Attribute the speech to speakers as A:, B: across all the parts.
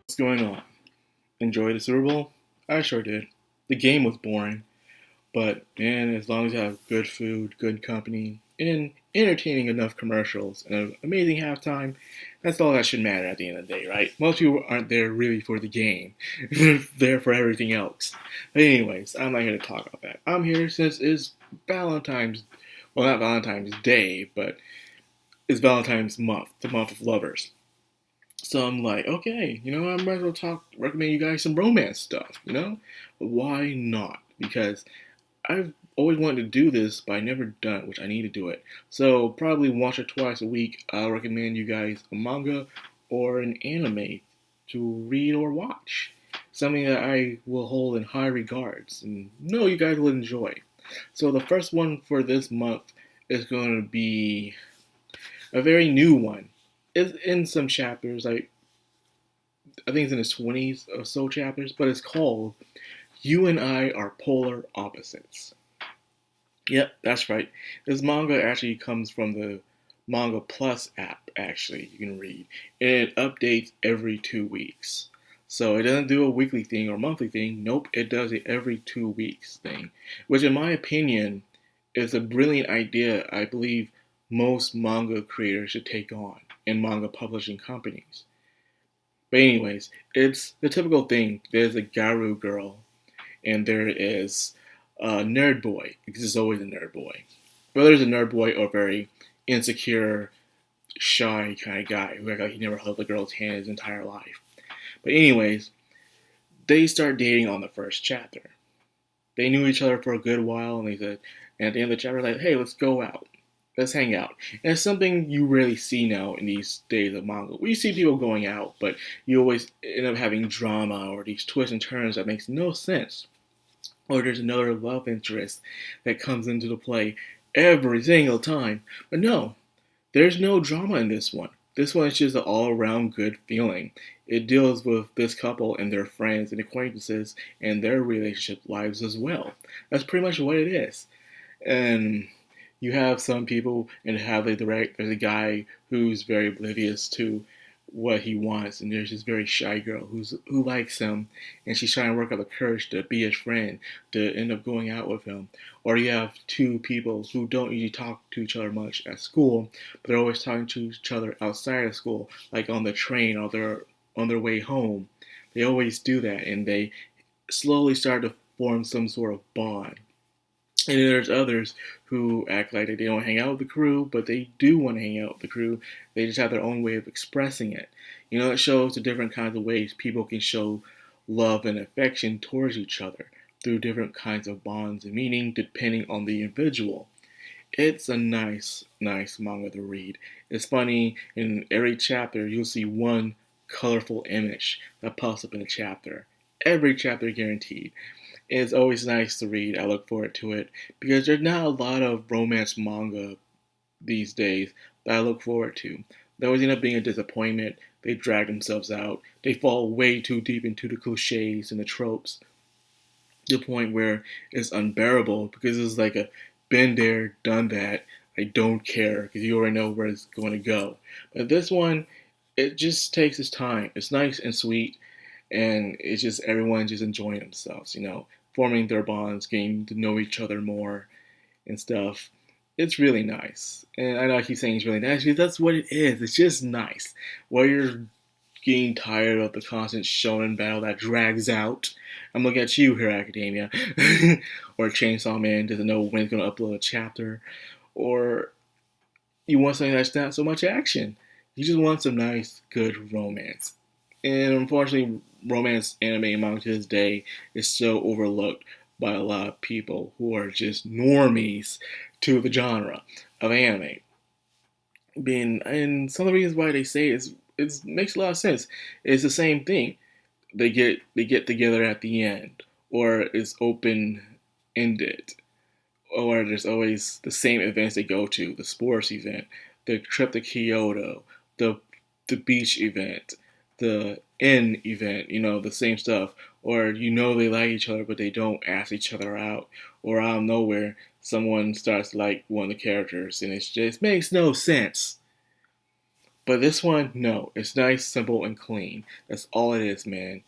A: What's going on? Enjoy the Super Bowl? I sure did. The game was boring, but man, as long as you have good food, good company, and entertaining enough commercials and an amazing halftime, that's all that should matter at the end of the day, right? Most people aren't there really for the game, they're there for everything else. But anyways, I'm not here to talk about that. I'm here since it's Valentine's, well, not Valentine's Day, but it's Valentine's month, the month of lovers. So I'm like, okay, I might as well recommend you guys some romance stuff. But why not? Because I've always wanted to do this, but I never done it, which I need to do it. So probably once or twice a week, I'll recommend you guys a manga or an anime to read or watch. Something that I will hold in high regards and know you guys will enjoy. So the first one for this month is going to be a very new one. It's in some chapters. I think it's in its 20s or so chapters, but it's called You and I Are Polar Opposites. Yep, that's right. This manga actually comes from the Manga Plus app, actually, you can read. And it updates every 2 weeks. So it doesn't do a weekly thing or monthly thing. Nope, it does it every 2 weeks thing. Which, in my opinion, is a brilliant idea I believe most manga creators should take on in manga publishing companies. But anyways, it's the typical thing. There's a Garu girl, and there is a nerd boy, because there's always a nerd boy. Whether it's a nerd boy or very insecure, shy kind of guy who act like he never held a girl's hand his entire life. But anyways, they start dating on the first chapter. They knew each other for a good while, and they said, and at the end of the chapter, like, hey, let's go out. Let's hang out. And it's something you rarely see now in these days of manga. We see people going out, but you always end up having drama or these twists and turns that makes no sense. Or there's another love interest that comes into the play every single time. But no, there's no drama in this one. This one is just an all-around good feeling. It deals with this couple and their friends and acquaintances and their relationship lives as well. That's pretty much what it is. And you have some people and how they direct. There's a guy who's very oblivious to what he wants, and there's this very shy girl who likes him, and she's trying to work up the courage to be his friend, to end up going out with him. Or you have two people who don't usually talk to each other much at school, but they're always talking to each other outside of school, like on the train or they're on their way home. They always do that, and they slowly start to form some sort of bond. And then there's others who act like they don't hang out with the crew, but they do want to hang out with the crew. They just have their own way of expressing it. It shows the different kinds of ways people can show love and affection towards each other through different kinds of bonds and meaning depending on the individual. It's a nice, nice manga to read. It's funny, in every chapter you'll see one colorful image that pops up in a chapter. Every chapter guaranteed. It's always nice to read. I look forward to it because there's not a lot of romance manga these days that I look forward to. They always end up being a disappointment. They drag themselves out. They fall way too deep into the cliches and the tropes to the point where it's unbearable because it's like a been there, done that. I don't care because you already know where it's going to go. But this one, it just takes its time. It's nice and sweet, and it's just everyone just enjoying themselves, forming their bonds, getting to know each other more and stuff. It's really nice. And I know I keep saying it's really nice because that's what it is. It's just nice. While you're getting tired of the constant shonen battle that drags out, I'm looking at you here, Academia. Or Chainsaw Man doesn't know when he's going to upload a chapter. Or you want something that's not so much action. You just want some nice, good romance. And unfortunately, romance anime and manga to this day is so overlooked by a lot of people who are just normies to the genre of anime. And some of the reasons why they say it makes a lot of sense. It's the same thing. They get together at the end, or it's open ended, or there's always the same events they go to: the sports event, the trip to Kyoto, the beach event, the inn event, the same stuff. Or they like each other but they don't ask each other out. Or out of nowhere, someone starts to like one of the characters and it just makes no sense. But this one, no, it's nice, simple, and clean. That's all it is, man.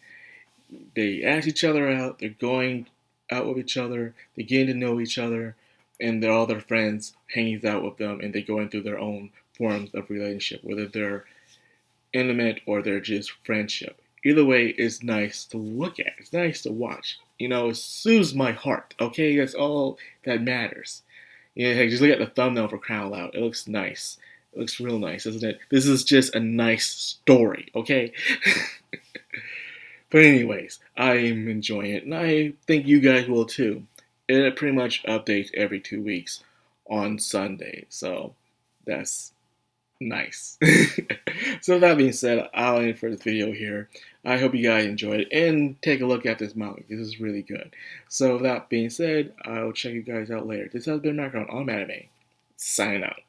A: They ask each other out. They're going out with each other. They're getting to know each other, and they're all their friends hanging out with them, and they're going through their own forms of relationship, whether they're intimate or they're just friendship. Either way, it's nice to look at. It's nice to watch. It soothes my heart. Okay, that's all that matters. Yeah, hey, just look at the thumbnail for Crying Out Loud. It looks nice. It looks real nice, doesn't it? This is just a nice story, okay? But anyways, I am enjoying it, and I think you guys will too. It pretty much updates every 2 weeks on Sunday, so that's nice. So that being said, I'll end for this video here. I hope you guys enjoyed it, and take a look at this manga. This is really good. So that being said, I'll check you guys out later. This has been Madcrownxox on Anime. Signing out.